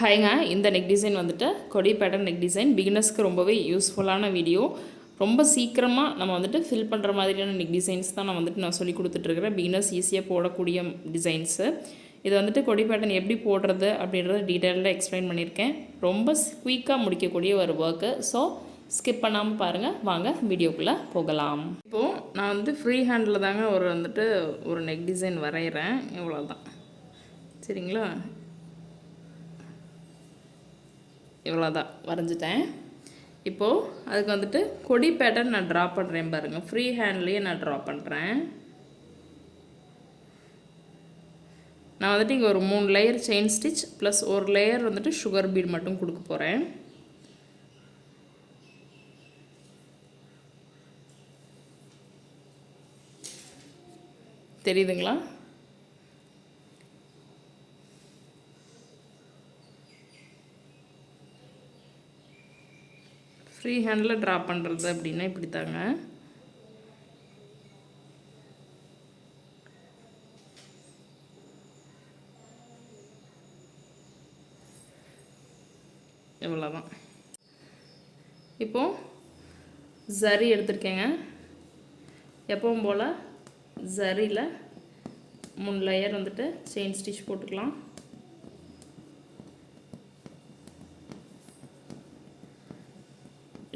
ஹாய்ங்க, இந்த neck design வந்துட்டு கொடி பேட்டர்ன் நெக் டிசைன் பிகினர்ஸ்க்கு ரொம்பவே யூஸ்ஃபுல்லான வீடியோ. ரொம்ப சீக்கிரமாக நம்ம வந்துட்டு ஃபில் பண்ணுற மாதிரியான நெக் டிசைன்ஸ் தான் நான் சொல்லி கொடுத்துட்ருக்கிறேன். பிகினர்ஸ் ஈஸியாக போடக்கூடிய டிசைன்ஸு. இது வந்துட்டு கொடி பேட்டர்ன் எப்படி போடுறது அப்படின்றத டீட்டெயிலாக எக்ஸ்பிளைன் பண்ணியிருக்கேன். ரொம்ப குயிக்காக முடிக்கக்கூடிய ஒரு ஒர்க்கு. ஸோ ஸ்கிப் பண்ணாமல் பாருங்கள். வாங்க வீடியோக்குள்ளே போகலாம். இப்போது நான் வந்து ஃப்ரீ ஹேண்டில் தாங்க ஒரு நெக் டிசைன் வரைகிறேன். இவ்வளோதான், சரிங்களா? இவ்வளோதான் வரைஞ்சிட்டேன். இப்போது அதுக்கு வந்துட்டு கொடி பேட்டர்ன் நான் ட்ரா பண்ணுறேன் பாருங்கள். ஃப்ரீ ஹேண்ட்லேயே நான் ட்ரா பண்ணுறேன். நான் வந்துட்டு இங்கே ஒரு 3 லேயர் செயின் ஸ்டிச் ப்ளஸ் ஒரு லேயர் வந்துட்டு சுகர் பீட் மட்டும் கொடுக்க போகிறேன். தெரியுதுங்களா? ஃப்ரீ ஹேண்டில் ட்ரா பண்ணுறது அப்படின்னா இப்படி தாங்க. இவ்வளோதான். இப்போது ஜரி எடுத்துருக்கேங்க. எப்பவும் போல் ஜரியில் 3 லேயர் வந்துட்டு செயின் ஸ்டிச் போட்டுக்கலாம்.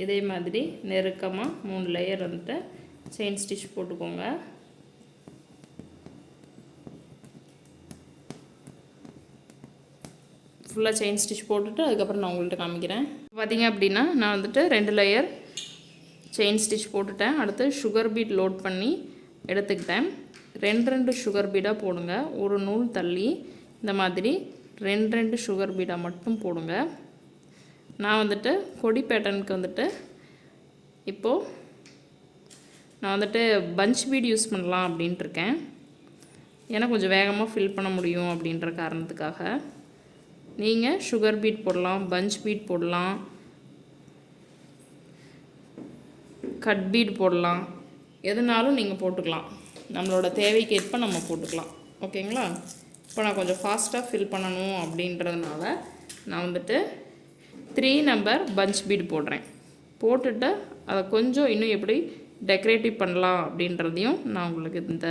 இதே மாதிரி நெருக்கமாக 3 லேயர் வந்துட்டு செயின் ஸ்டிச் போட்டுக்கோங்க. ஃபுல்லாக செயின் ஸ்டிச் போட்டுட்டு அதுக்கப்புறம் நான் உங்கள்கிட்ட காமிக்கிறேன். பார்த்திங்க அப்படின்னா நான் வந்துட்டு 2 லேயர் செயின் ஸ்டிச் போட்டுட்டேன். அடுத்து சுகர் பீட் லோட் பண்ணி எடுத்துக்கிட்டேன். 2 சுகர் பீடாக போடுங்க. ஒரு நூல் தள்ளி இந்த மாதிரி 2 சுகர் பீடாக மட்டும் போடுங்க. நான் வந்துட்டு கொடி பேட்டர்னுக்கு வந்துட்டு இப்போது நான் வந்துட்டு பஞ்ச் பீட் யூஸ் பண்ணலாம் அப்படின்ட்டு இருக்கேன். ஏன்னா கொஞ்சம் வேகமாக ஃபில் பண்ண முடியும் அப்படின்ற காரணத்துக்காக. நீங்கள் சுகர் பீட் போடலாம், பஞ்ச் பீட் போடலாம், கட் பீட் போடலாம், எதுனாலும் நீங்கள் போட்டுக்கலாம். நம்மளோட தேவைக்கு ஏற்ப நம்ம போட்டுக்கலாம். ஓகேங்களா? இப்போ நான் கொஞ்சம் ஃபாஸ்ட்டாக ஃபில் பண்ணணும் அப்படின்றதுனால நான் வந்துட்டு 3 நம்பர் பஞ்ச் பீட் போடுறேன். போட்டுட்டு அதை கொஞ்சம் இன்னும் எப்படி டெக்கரேட்டிவ் பண்ணலாம் அப்படின்றதையும் நான் உங்களுக்கு இந்த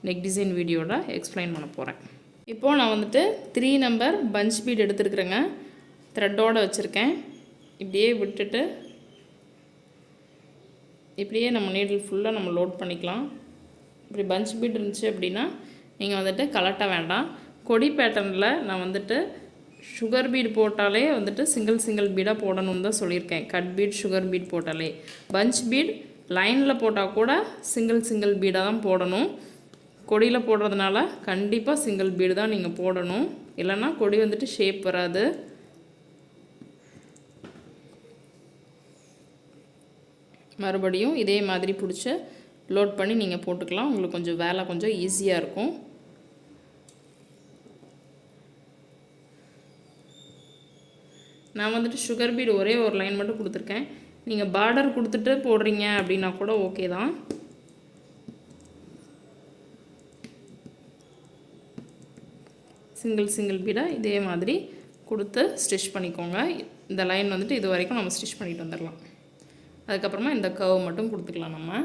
நெக் டிசைன் வீடியோவில் எக்ஸ்பிளைன் பண்ண போகிறேன். இப்போது நான் வந்துட்டு 3 நம்பர் பஞ்ச் பீட் எடுத்துருக்குறேங்க. த்ரெட்டோடு வச்சுருக்கேன். இப்படியே விட்டுட்டு இப்படியே நம்ம நீடில் ஃபுல்லாக நம்ம லோட் பண்ணிக்கலாம். இப்படி பஞ்ச் பீட் இருந்துச்சு அப்படின்னா நீங்கள் வந்துட்டு கலட்ட வேண்டாம். கொடி பேட்டர்னில் நான் வந்துட்டு சுகர் பீட் போட்டாலே வந்துட்டு சிங்கிள் பீடாக போடணும்னு தான் சொல்லியிருக்கேன். கட் பீட் சுகர் பீட் போட்டாலே. பஞ்ச் பீட் லைனில் போட்டால் கூட சிங்கிள் பீடாக தான் போடணும். கொடியில் போடுறதுனால கண்டிப்பாக சிங்கிள் பீடு தான் நீங்கள் போடணும். இல்லைன்னா கொடி வந்துட்டு ஷேப் வராது. மறுபடியும் இதே மாதிரி பிடிச்சி லோட் பண்ணி நீங்கள் போட்டுக்கலாம். உங்களுக்கு கொஞ்சம் வேலை கொஞ்சம் ஈஸியாக இருக்கும். நான் வந்துட்டு சுகர் பீட் ஒரே ஒரு லைன் மட்டும் கொடுத்துருக்கேன். நீங்கள் பார்டர் கொடுத்துட்டு போடுறீங்க அப்படின்னா கூட ஓகே தான். சிங்கிள் பீடாக இதே மாதிரி கொடுத்து ஸ்டிச் பண்ணிக்கோங்க. இந்த லைன் வந்துட்டு இது வரைக்கும் நம்ம ஸ்டிச் பண்ணிட்டு வந்துடலாம். அதுக்கப்புறமா இந்த கர்வ் மட்டும் கொடுத்துக்கலாம். நம்ம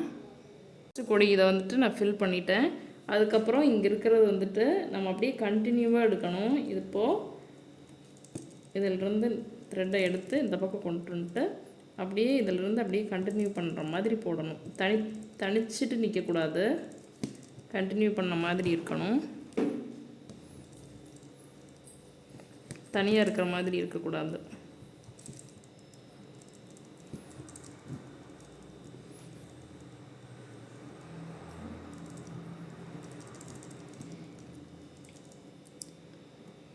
கொடி இதை வந்துட்டு நான் ஃபில் பண்ணிட்டேன். அதுக்கப்புறம் இங்கே இருக்கிறது வந்துட்டு நம்ம அப்படியே கண்டினியூவாக எடுக்கணும். இது இப்போது இதிலிருந்து த்ரெட்டை எடுத்து இந்த பக்கம் கொண்டு வந்துட்டு அப்படியே இதிலிருந்து அப்படியே கண்டினியூ பண்ணுற மாதிரி போடணும். தனிச்சிட்டு நிற்கக்கூடாது. கண்டினியூ பண்ண மாதிரி இருக்கணும். தனியாக இருக்கிற மாதிரி இருக்கக்கூடாது.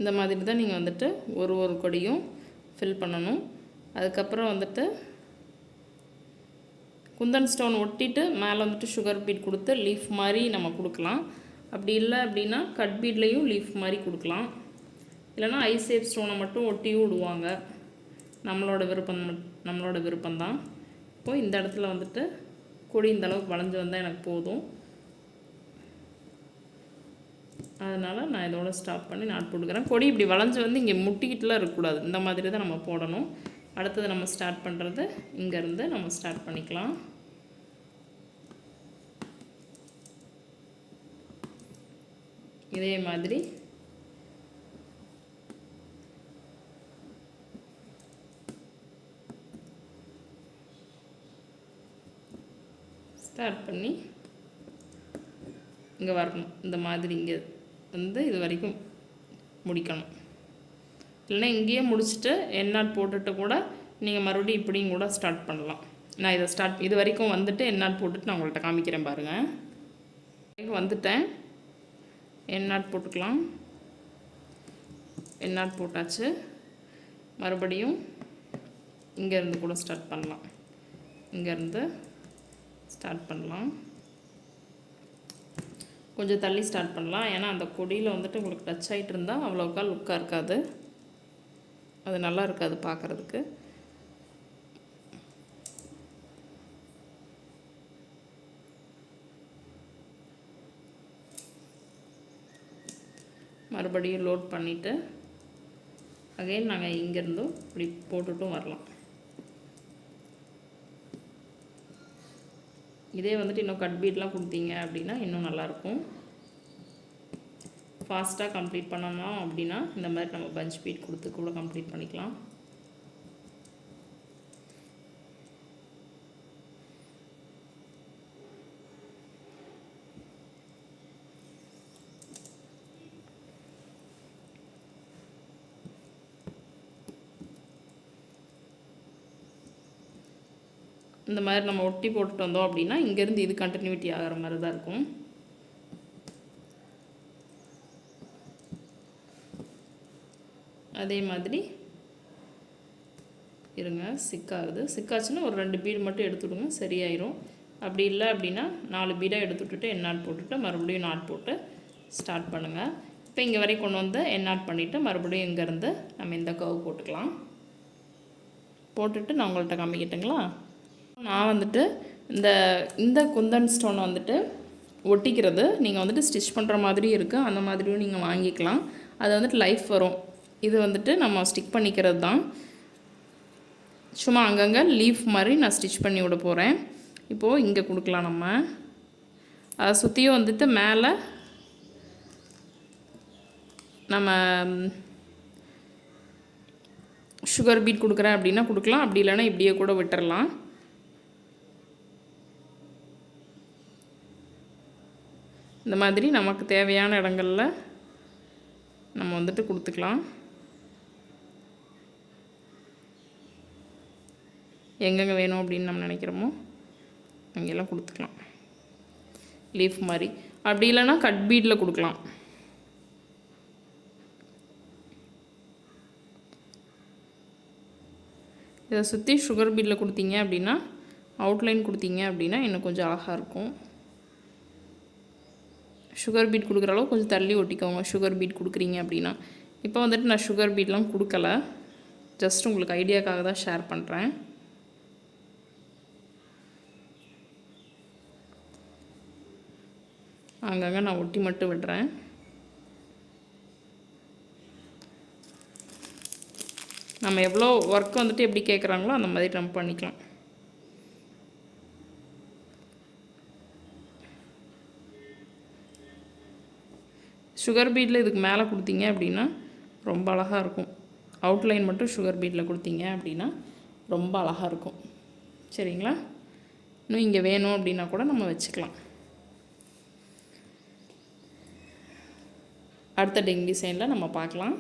இந்த மாதிரி தான் நீங்கள் வந்துட்டு ஒரு கொடியும் ஃபில் பண்ணணும். அதுக்கப்புறம் வந்துட்டு குந்தன் ஸ்டோன் ஒட்டிட்டு மேலே வந்துட்டு சுகர் பீட் கொடுத்து லீஃப் மாதிரி நம்ம கொடுக்கலாம். அப்படி இல்லை அப்படின்னா கட் பீட்லேயும் லீஃப் மாதிரி கொடுக்கலாம். இல்லைனா ஐ ஷேப் ஸ்டோனை மட்டும் ஒட்டியும் விடுவாங்க. நம்மளோட விருப்பம்தான். இப்போது இந்த இடத்துல வந்துட்டு கொடி இந்த அளவுக்கு வளைஞ்சு வந்தால் எனக்கு போதும். அதனால் நான் இதோட ஸ்டாப் பண்ணி நாட் போட்டுக்கிறேன். கொடி இப்படி வளைஞ்சு வந்து இங்கே முட்டிக்கிட்டுலாம் இருக்கக்கூடாது. இந்த மாதிரி தான் நம்ம போடணும். அடுத்தது நம்ம ஸ்டார்ட் பண்ணுறது இங்கேருந்து நம்ம ஸ்டார்ட் பண்ணிக்கலாம். இதே மாதிரி ஸ்டார்ட் பண்ணி இங்கே வரணும். இந்த மாதிரி இங்கே வந்து இது வரைக்கும் முடிக்கணும். இல்லைன்னா இங்கேயே முடிச்சுட்டு எண்ணாட் போட்டுட்டு கூட நீங்கள் மறுபடியும் இப்படியும் கூட ஸ்டார்ட் பண்ணலாம். நான் இதை இது வரைக்கும் வந்துட்டு எண்ணாட் போட்டுட்டு நான் உங்கள்கிட்ட காமிக்கிறேன் பாருங்கள். வந்துட்டேன். எண்ணாட் போட்டுக்கலாம். எண்ணாட் போட்டாச்சு. மறுபடியும் இங்கேருந்து கூட ஸ்டார்ட் பண்ணலாம். இங்கேருந்து ஸ்டார்ட் பண்ணலாம். கொஞ்சம் தள்ளி ஸ்டார்ட் பண்ணலாம். ஏன்னா அந்த கொடியில் வந்துட்டு உங்களுக்கு டச் ஆகிட்டு இருந்தால் அவ்வளோக்கா லுக்காக இருக்காது. அது நல்லா இருக்காது பார்க்குறதுக்கு. மறுபடியும் லோட் பண்ணிவிட்டு அகைன் நாங்கள் இங்கேருந்தும் இப்படி போட்டுட்டும் வரலாம். இதே வந்துட்டு இன்னும் கட் பீட்லாம் கொடுத்தீங்க அப்படின்னா இன்னும் நல்லாயிருக்கும். ஃபாஸ்ட்டாக கம்ப்ளீட் பண்ணணும் அப்படின்னா இந்த மாதிரி நம்ம பஞ்ச் பீட் கொடுத்து கூட கம்ப்ளீட் பண்ணிக்கலாம். இந்த மாதிரி நம்ம ஒட்டி போட்டுட்டு வந்தோம் அப்படின்னா இங்கேருந்து இது கண்டினியூட்டி ஆகிற மாதிரி தான் இருக்கும். அதே மாதிரி இருங்க, சிக்காச்சுன்னா ஒரு 2 பீடு மட்டும் எடுத்துவிடுங்க, சரியாயிரும். அப்படி இல்லை அப்படின்னா 4 பீடாக எடுத்துவிட்டுட்டு எண்ணாட் போட்டுட்டு மறுபடியும் நாட் போட்டு ஸ்டார்ட் பண்ணுங்கள். இப்போ இங்கே வரைக்கும் கொண்டு வந்து எண்ணாட் பண்ணிவிட்டு மறுபடியும் இங்கேருந்து நம்ம இந்த கர்வ் போட்டுக்கலாம். போட்டுட்டு நான் உங்கள்கிட்ட காமிக்கிட்டுங்களா. நான் வந்துட்டு இந்த குந்தன் ஸ்டோனை வந்துட்டு ஒட்டிக்கிறது நீங்கள் வந்துட்டு ஸ்டிச் பண்ணுற மாதிரி இருக்குது. அந்த மாதிரியும் நீங்கள் வாங்கிக்கலாம். அது வந்துட்டு லைஃப் வரும். இது வந்துட்டு நம்ம ஸ்டிக் பண்ணிக்கிறது தான். சும்மா அங்கங்கே லீஃப் மாதிரி நான் ஸ்டிச் பண்ணி விட போகிறேன். இப்போது இங்கே கொடுக்கலாம். நம்ம அதை சுற்றியும் வந்துட்டு மேலே நம்ம சுகர் பீட் கொடுக்குறேன் அப்படின்னா கொடுக்கலாம். அப்படி இல்லைன்னா இப்படியே கூட விட்டுறலாம். இந்த மாதிரி நமக்கு தேவையான இடங்களில் நம்ம வந்துட்டு கொடுத்துக்கலாம். எங்கெங்கே வேணும் அப்படின்னு நம்ம நினைக்கிறோமோ அங்கெல்லாம் கொடுத்துக்கலாம். லீஃப் மாதிரி. அப்படி இல்லைன்னா கட் பீடில் கொடுக்கலாம். இதை சுற்றி சுகர் பீடில் கொடுத்தீங்க அப்படின்னா அவுட்லைன் கொடுத்தீங்க அப்படின்னா இன்னும் கொஞ்சம் அழகாக இருக்கும். சுகர் பீட் கொடுக்குற அளவு கொஞ்சம் தள்ளி ஒட்டிக்கோங்க சுகர் பீட் கொடுக்குறீங்க அப்படின்னா. இப்போ வந்துட்டு நான் சுகர் பீட்லாம் கொடுக்கல, ஜஸ்ட் உங்களுக்கு ஐடியாக்காக தான் ஷேர் பண்ணுறேன். அங்கங்கே நான் ஒட்டி மட்டும் விடுறேன். நம்ம எவ்வளோ ஒர்க் வந்துட்டு எப்படி கேட்குறாங்களோ அந்த மாதிரி நம்ம பண்ணிக்கலாம். சுகர் பீடில் இதுக்கு மேலே கொடுத்தீங்க அப்படின்னா ரொம்ப அழகாக இருக்கும். அவுட்லைன் மட்டும் சுகர் பீடில் கொடுத்தீங்க அப்படின்னா ரொம்ப அழகாக இருக்கும். சரிங்களா. இன்னும் இங்கே வேணும் அப்படின்னா கூட நம்ம வச்சுக்கலாம். அடுத்த டிசைனில் நம்ம பார்க்கலாம்.